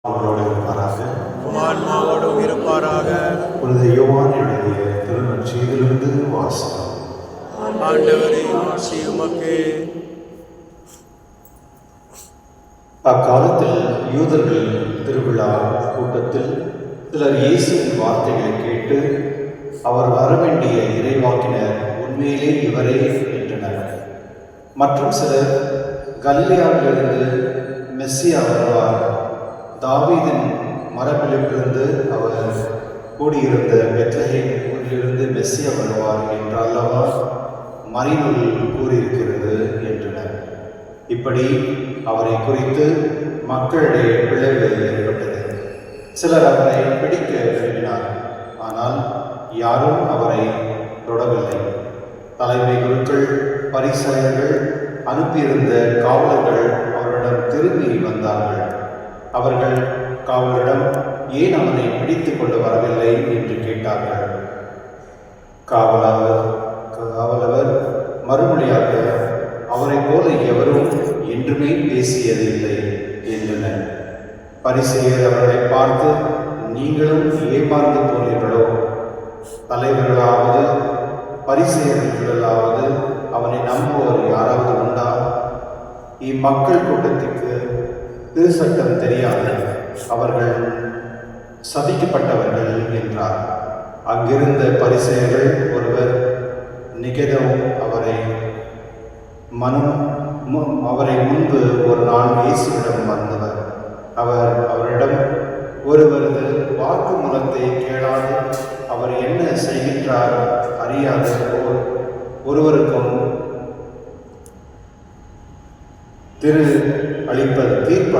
அவர்களோடு இருப்பாராக. ஆன்மாவோடும் இருப்பாராக. புனித யோவான் எழுதிய திருநற்செய்தியிலிருந்து வாசகம். ஆண்டவரே, ஆசி உமக்கே. அக்காலத்தில் யூதர்கள் திருவிழா கூட்டத்தில் சிலர் இயேசுவின் வார்த்தைகளை கேட்டு, அவர் வரவேண்டிய இறைவாக்கினர் உண்மையிலே இவரே என்றனர். மற்றும் சிலர், கலிலேயாவிலிருந்து மெஸ்ஸியா வருவார், தாவீதின் மரபிலிருந்து அவர் கூடியிருந்த பெத்லகேம் ஊரிலிருந்து மெஸ்ஸியா வருவார் என்று அல்லவா மறைநூலில் கூறியிருக்கிறது என்றனர். இப்படி அவரை குறித்து மக்களிடையே பிளவு ஏற்பட்டது. சிலர் அவரை பிடிக்க விரும்பினார், ஆனால் யாரும் அவரை தொடவில்லை. தலைமை குருக்கள், பரிசேயர்கள் அனுப்பியிருந்த காவலர்கள் அவரிடம் திரும்பி வந்தார்கள். அவர்கள் காவலரிடம், ஏன் அவனை பிடித்து கொண்டு வரவில்லை என்று கேட்டார்கள். காவலவர் மறுமொழியாக, அவரை போல எவரும் என்றுமே பேசியதில்லை என்றனர். பரிசேயர் அவர்களை பார்த்து, நீங்களும் ஏமாந்து போனீர்களோ? தலைவர்களாவது பரிசேயர்களாவது அவனை நம்புவோர் யாராவது உண்டா? இம்மக்கள் கூட்டத்திற்கு திருச்சட்டம் தெரியாது, அவர்கள் சபிக்கப்பட்டவர்கள் என்றார். அங்கிருந்த பரிசேயர்கள் ஒருவர், நிகதோ, அவரை முன்பு ஒரு நாள் இயேசுவிடம் வந்தவர். அவரிடம், ஒருவரது வாக்குமூலத்தை கேளாது அவர் என்ன செய்கின்றார் அறியாது ஒருவருக்கும் தீர்ப்பு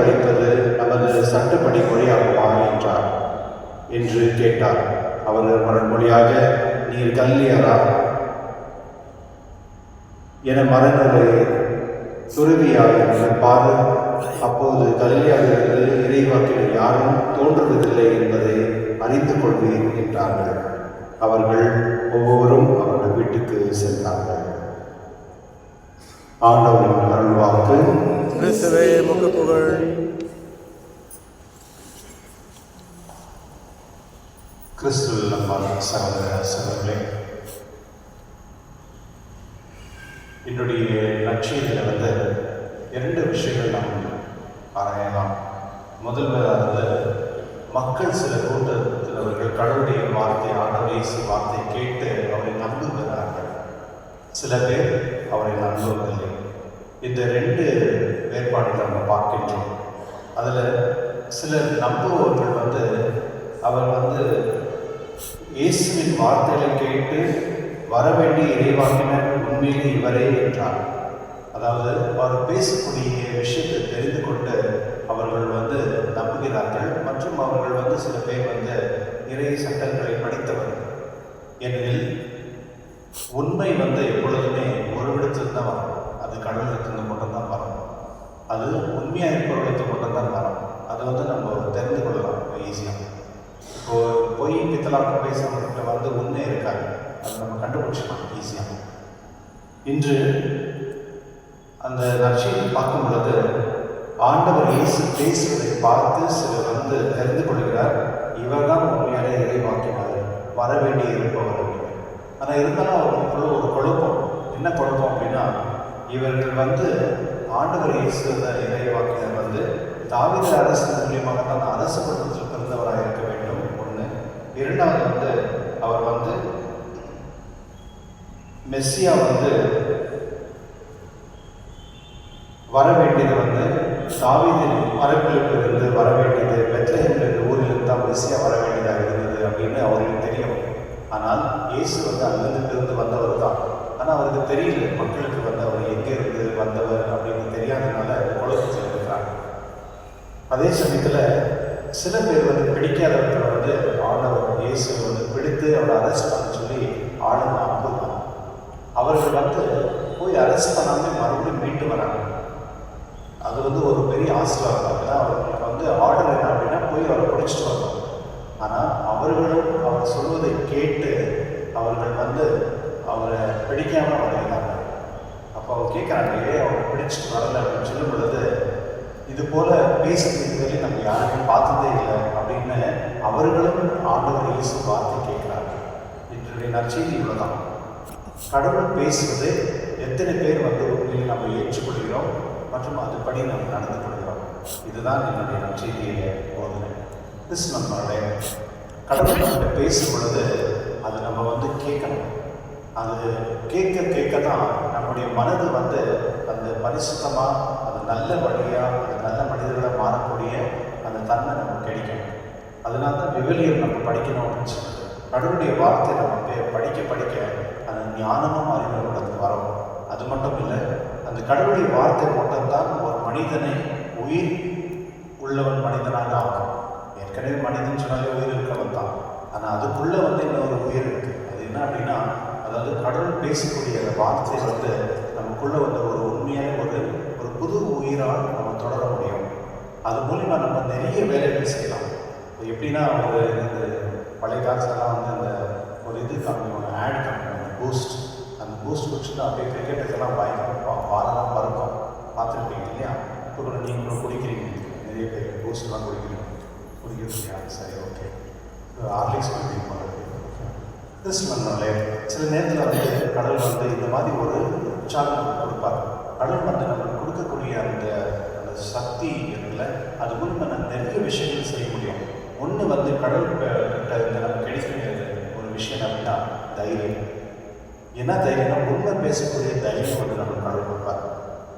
அளிப்பது நமது சட்டப்படி முறையாகுமா என்றார் என்று கேட்டார். அவர் மறுமொழியாக, நீர் கலிலேயரா என மறைநூலை துறவியாக பாரு, அப்போது கலிலேயாவிலிருந்து இறைவாக்கினர் யாரும் தோன்றுவதில்லை என்பதை அறிந்து கொள்வீர் என்றார்கள். அவர்கள் ஒவ்வொருவரும் அவர்கள் வீட்டுக்கு சென்றார்கள். ஆண்டவரின் அருள்வாக்கு. கிறிஸ்துவே உமக்கு புகழ். கிறிஸ்துவில் அன்பான சகோதர சகோதரர்களே, என்னுடைய நற்செய்தியில் இரண்டு விஷயங்கள் நாம் ஆராயலாம். முதல்வராக, மக்கள் சில கூட்டத்தினவர்கள் கடவுளுடைய வார்த்தை, ஆண்டவர் இயேசு வார்த்தை கேட்டு அவரை நம்புகிறார்கள். சில பேர் அவரை நம்புவதில்லை. இந்த ரெண்டு வேறுபாடுகளை நம்ம பார்க்கின்றோம். அதில் சிலர் நம்புபவர்கள் அவர் இயேசுவின் வார்த்தைகளை கேட்டு வரவேண்டிய இறைவாக்கினர் உண்மையிலே இவரே என்றார். அதாவது அவர் பேசக்கூடிய விஷயத்தை தெரிந்து கொண்டு அவர்கள் நம்புகிறார்கள். மற்றும் அவர்கள் சில பேர் இறை சட்டங்களை படித்தவர்கள். ஏனெனில் உண்மை எப்பொழுதுமே ஒரு இடத்தில் தான் வரும். அது கடவுளத்திலிருந்து மட்டும்தான் வரும். அது உண்மையாக இருப்பவர்களுக்கு மட்டும்தான் வரும். அதை நம்ம தெரிந்து கொள்ளலாம் ஈஸியாக. இப்போது பொய் பித்தலாட்டம் பேசுகிறவங்கள்ட்ட உண்மை இருக்காது, அதை நம்ம கண்டுபிடிச்சிக்கலாம் ஈஸியாக. இன்று அந்த நற்செய்தியை பார்க்கும் பொழுது ஆண்டவர் இயேசு பேசுவதை பார்த்து சிலர் தெரிந்து கொள்கிறார், இவர் தான் உண்மையான இறைவாக்கினர், வர வேண்டி இருப்பவர் அப்படின்னு. ஆனால் இருந்தாலும் அவர்களுக்குள்ள ஒரு குழப்பம். என்ன குழப்பம் அப்படின்னா, இவர்கள் ஆண்டவர் இயேசு இறைவாக்கினர் தாவீது அரசு மூலியமாக தான் அரசு குடும்பத்தில் பிறந்தவராக இருக்க வேண்டும் ஒன்று. இரண்டாவது அவர் மெஸ்ஸியா வர வேண்டியது தாவீதின் மரபிலிருந்து வர வேண்டியது, பெத்லகேம் என்ற ஊரிலிருந்து தான் மெஸ்ஸியா வர வேண்டியதாக இருந்தது அப்படின்னு அவர்களுக்கு தெரியும். ஆனால் இயேசு அங்கிருந்து பிறந்து வந்தவர் தான். ஆனால் அவருக்கு தெரியல, மக்களுக்கு அவர் எங்கே இருந்து வந்தவர் அப்படின்னு தெரியாததுனால குழப்பத்தில் இருக்கிறாங்க. அதே சமயத்தில் சில பேர் பிடிக்காதவர்கள் ஆண்டவர் இயேசு பிடித்து அவரை அரெஸ்ட் பண்ண சொல்லி ஆளுங்க அனுப்புகிறாங்க. அவர்கள் போய் அரெஸ்ட் பண்ணாமல் மறுபடியும் மீட்டு வராங்க. அது ஒரு பெரிய ஆசீர்வாதம். ஏன்னா அவர்களுக்கு ஆர்டர் என்ன அப்படின்னா போய் அவரை பிடிச்சிட்டு வரணும். ஆனால் அவர்களும் அவர் சொல்வதை கேட்டு அவர்கள் அவரை பிடிக்காமல் வருகிறாங்க. அப்போ அவங்க கேட்குறாங்க, ஏன் அவரை பிடிச்சிட்டு வரலை அப்படின்னு சொல்லும் பொழுது இது போல பேசுகிறதுல நம்ம யாருமே பார்த்ததே இல்லை அப்படின்னு அவர்களும் ஆண்டவர் இயேசு வார்த்தை கேட்கிறாங்க. இன்றைய நற்செய்தி இவ்வளவுதான். கடவுள் பேசுவது எத்தனை பேர் வந்து உண்மையில் நம்ம ஏற்றுக்கொள்கிறோம் மற்றும் அதுபடி நம்ம நடந்து கொள்கிறோம். இதுதான் என்னுடைய நற்செய்தியை போதனை. கிறிஸ்துவனுடைய கடவுள் நம்ம பேசும் பொழுது அது நம்ம வந்து கேட்கணும். அது கேட்க தான் நம்முடைய மனது வந்து அந்த பரிசுத்தமாக அது நல்ல வழியாக அது நல்ல மனிதர்களாக மாறக்கூடிய அந்த தன்மை நமக்கு கிடைக்கும். அதனால தான் விவிலியம் நம்ம படிக்கணும் அப்படின்னு சொல்லுது. கடவுளுடைய வார்த்தை நம்ம படிக்க அந்த ஞானமும் அறிவும் நமக்கு வரும். அது மட்டும் இல்லை, அந்த கடவுளுடைய வார்த்தை மட்டும்தான் ஒரு மனிதனை உயிர் உள்ளவன் மனிதனாக ஆகும். ஏற்கனவே மனிதன் சொன்னாலே உயிர் இருக்கவன் தான். ஆனால் அதுக்குள்ளே வந்து இன்னொரு உயிர் இருக்குது. அது என்ன அப்படின்னா, அதாவது கடவுள் பேசக்கூடிய அந்த வார்த்தை வந்து நமக்குள்ளே வந்து ஒரு உண்மையான ஒரு புது உயிரால் நம்ம தொடர முடியும். அது மூலிமா நம்ம நிறைய வேலைகள் செய்யலாம். எப்படின்னா, ஒரு இந்த பழைய காலத்துலலாம் வந்து அந்த ஒரு இது காமிப்பாங்க, ஆட் காமிப்பாங்க, பூஸ்ட். அந்த பூஸ்ட் குடிச்சுட்டு அப்படியே கிரிக்கெட்டுக்கெல்லாம் பயங்கர பாலெல்லாம் பறக்கும். பார்த்துருப்பீங்க இல்லையா? இப்போ கூட நீங்கள் கூட குடிக்கிறீங்க, நிறைய பேர் பூஸ்ட்லாம் குடிக்கிறது இல்லையா? சரி, ஓகே. ஹார்லிக்ஸ் குடிப்பீங்க போல. கிறிஸ்துவனாலே சில நேரத்தில் வந்து கடவுள் வந்து இந்த மாதிரி ஒரு உற்சாகம் கொடுப்பார். கடவுள் வந்து நம்மளுக்கு கொடுக்கக்கூடிய அந்த சக்தி இருக்குல்ல, அது மூலமாக நம்ம நிறைய விஷயங்கள் செய்ய முடியும். ஒன்று வந்து கடவுள் கிட்ட இந்த நம்ம கிடைக்கிற ஒரு விஷயம் அப்படின்னா தைரியம். என்ன தைரியம்னா, உண்மை பேசக்கூடிய தைரியம் வந்து நம்ம கடவுள் கொடுப்பார்.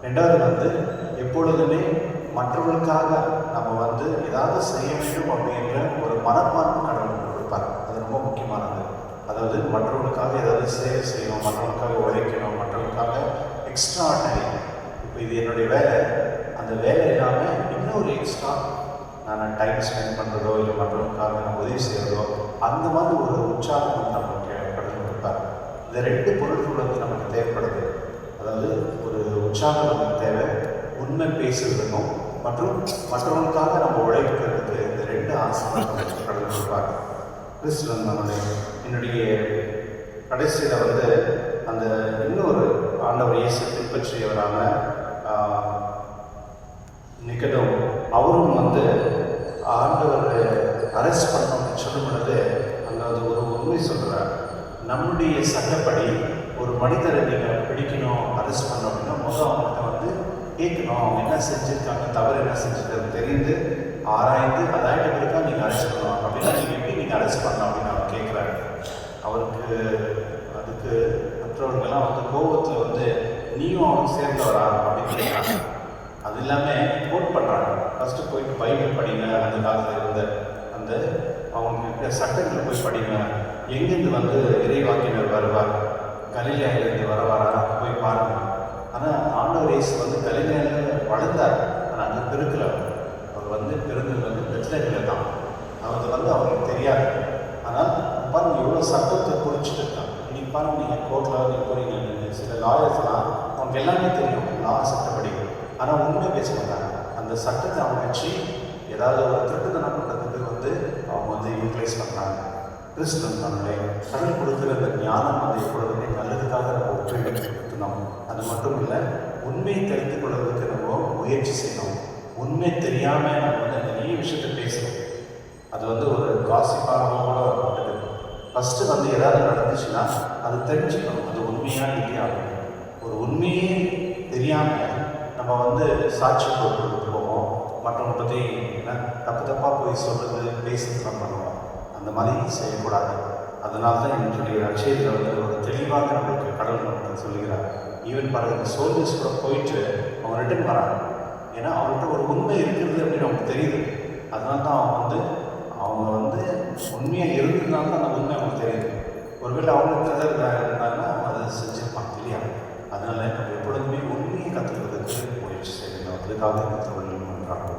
ரெண்டாவது வந்து எப்பொழுதுமே மற்றவர்களுக்காக நம்ம வந்து ஏதாவது செய்ய வேண்டும் அப்படின்ற ஒரு மனப்பான்மை கடவுள் கொடுப்பார். அது ரொம்ப முக்கியமானது. அதாவது மற்றவர்களுக்காக ஏதாவது சேவை செய்யணும், மற்றவர்களுக்காக உழைக்கணும், மற்றவர்களுக்காக எக்ஸ்ட்ரா டைம். இப்போ இது என்னுடைய வேலை, அந்த வேலை இல்லாமல் இன்னொரு எக்ஸ்ட்ரா நான் டைம் ஸ்பெண்ட் பண்ணுறதோ இல்லை மற்றவங்களுக்காக நான் உதவி செய்கிறதோ, அந்த மாதிரி ஒரு உற்சாகம் வந்து நமக்கு கடவுள் கொடுப்பார். இந்த ரெண்டு பொருட்கள் வந்து நமக்கு தேவைப்படுது. அதாவது ஒரு உற்சாகம் நமக்கு தேவை, உண்மை பேசுறதுக்கும் மற்றும் மற்றவங்களுக்காக நம்ம உழைக்கிறதுக்கு இந்த ரெண்டு ஆசீர்வாதம் கடவுள் கொடுப்பார். கிறிஸ்துவன் என்னுடைய கடைசியில் வந்து அந்த இன்னொரு ஆண்டவர் இயேசு பின்பற்றியவரான நிக்கதோம், அவரும் வந்து ஆண்டவர் அரெஸ்ட் பண்ணணும்னு சொல்லும் பொழுது அங்கே அது ஒரு உண்மை சொல்கிறார். நம்முடைய சட்டப்படி ஒரு மனிதரை நீங்கள் பிடிக்கணும், அரெஸ்ட் பண்ணணும் அப்படின்னா முதல் அவங்கள்ட்ட வந்து கேட்கணும், அவங்க என்ன செஞ்சுருக்காங்க, தவறு என்ன செஞ்சுருக்காங்க தெரிந்து ஆராய்ந்து அதாயிட்ட பிறகு நீங்கள் அரெஸ்ட் பண்ணணும். அப்படின்னா நீங்கள் எப்படி நீங்கள் அரெஸ்ட் பண்ணணும் அப்படின்னு அவர் கேட்குறாரு. அவருக்கு அதுக்கு மற்றவர்களெல்லாம் வந்து கோபத்தில் வந்து நீயும் அவனுக்கு சேர்ந்தவரா அப்படின்னு கேட்குறாங்க. அது இல்லாமல் கோட் பண்ணுறாங்க. ஃபஸ்ட்டு போயிட்டு பைபிள் படிங்க, அந்த காலத்தில் இருந்த அந்த அவங்க சட்டங்களை போய் படிங்க. எங்கேருந்து வந்து இறைவாக்கினர் வருவார், கலிலேயாவிலேருந்து வரவாரா போய் பாருங்கள். ஆனால் ஆண்டவர் இயேசு வந்து கலிலேயாவில் வளர்ந்தார், ஆனால் அங்கே பெருக்கலை. அவர் வந்து பிறந்தது வந்து பெத்லகேமில் தான். அது வந்து அவருக்கு தெரியாது. ஆனால் பாருங்கள், எவ்வளோ சட்டத்தை குறிச்சிட்டு இருக்காங்க. இன்னைக்கு பாருங்கள், நீங்கள் கோர்ட்டில் நீங்கள் போகிறீங்க, சில லாயர்ஸ்லாம் அவங்க எல்லாமே தெரியும் லா சட்டப்படி, ஆனால் உண்மை பேச மாட்டாங்க. அந்த சட்டத்தை அவங்க வச்சு ஏதாவது ஒரு திருட்டுத்தனம் பண்ணுறதுக்கு வந்து அவங்க வந்து யூட்டிலைஸ் பண்ணுறாங்க. கிறிஸ்துவன் தன்னுடைய கடல் கொடுக்குற அந்த ஞானம் வந்து எப்பொழுதுமே நல்லதுக்காக நம்ம உபயோகப்படுத்தணும். அது மட்டும் இல்லை, உண்மையை தெரிந்து கொள்வதற்கு நம்ம முயற்சி செய்யணும். உண்மை தெரியாமல் நம்ம வந்து நிறைய விஷயத்தை பேசணும். அது வந்து ஒரு காசிப்பாக கூட இருக்குது. ஃபஸ்ட்டு வந்து ஏதாவது நடந்துச்சுன்னா அது தெரிஞ்சுக்கணும், அது உண்மையாக இல்லையா. ஒரு உண்மையே தெரியாமல் நம்ம வந்து சாட்சி கொடுத்துட்டு போவோம், மற்றவங்க பற்றி என்ன தப்பாக போய் சொல்கிறது பேசுறதுலாம் பண்ணுவோம். அந்த மாதிரி செய்யக்கூடாது. அதனால தான் என்னுடைய நற்செய்தியில் வந்து ஒரு தெளிவாக நம்மளுக்கு கடவுள் நமக்கு சொல்லுகிறார். ஈவன் பாருங்கள், சோல்ஜர்ஸ் கூட போயிட்டு அவங்க ரிட்டர்ன் வராங்க. ஏன்னா அவங்கள்ட்ட ஒரு உண்மை இருக்கிறது அப்படின்னு அவங்களுக்கு தெரியுது. அதனால தான் அவங்க வந்து உண்மையாக இருந்ததுனால தான் அந்த உண்மை அவங்களுக்கு தெரியுது. ஒருவேளை அவங்களுக்கு இருந்தாங்கன்னா அதை செஞ்சுருப்பாங்க இல்லையா. அதனால் நம்ம எப்பொழுதுமே உண்மையை கற்றுக்கிறதுக்கு முயற்சி செய்யணும். அதுக்காக இந்த தொழில் பண்ணுறாங்க.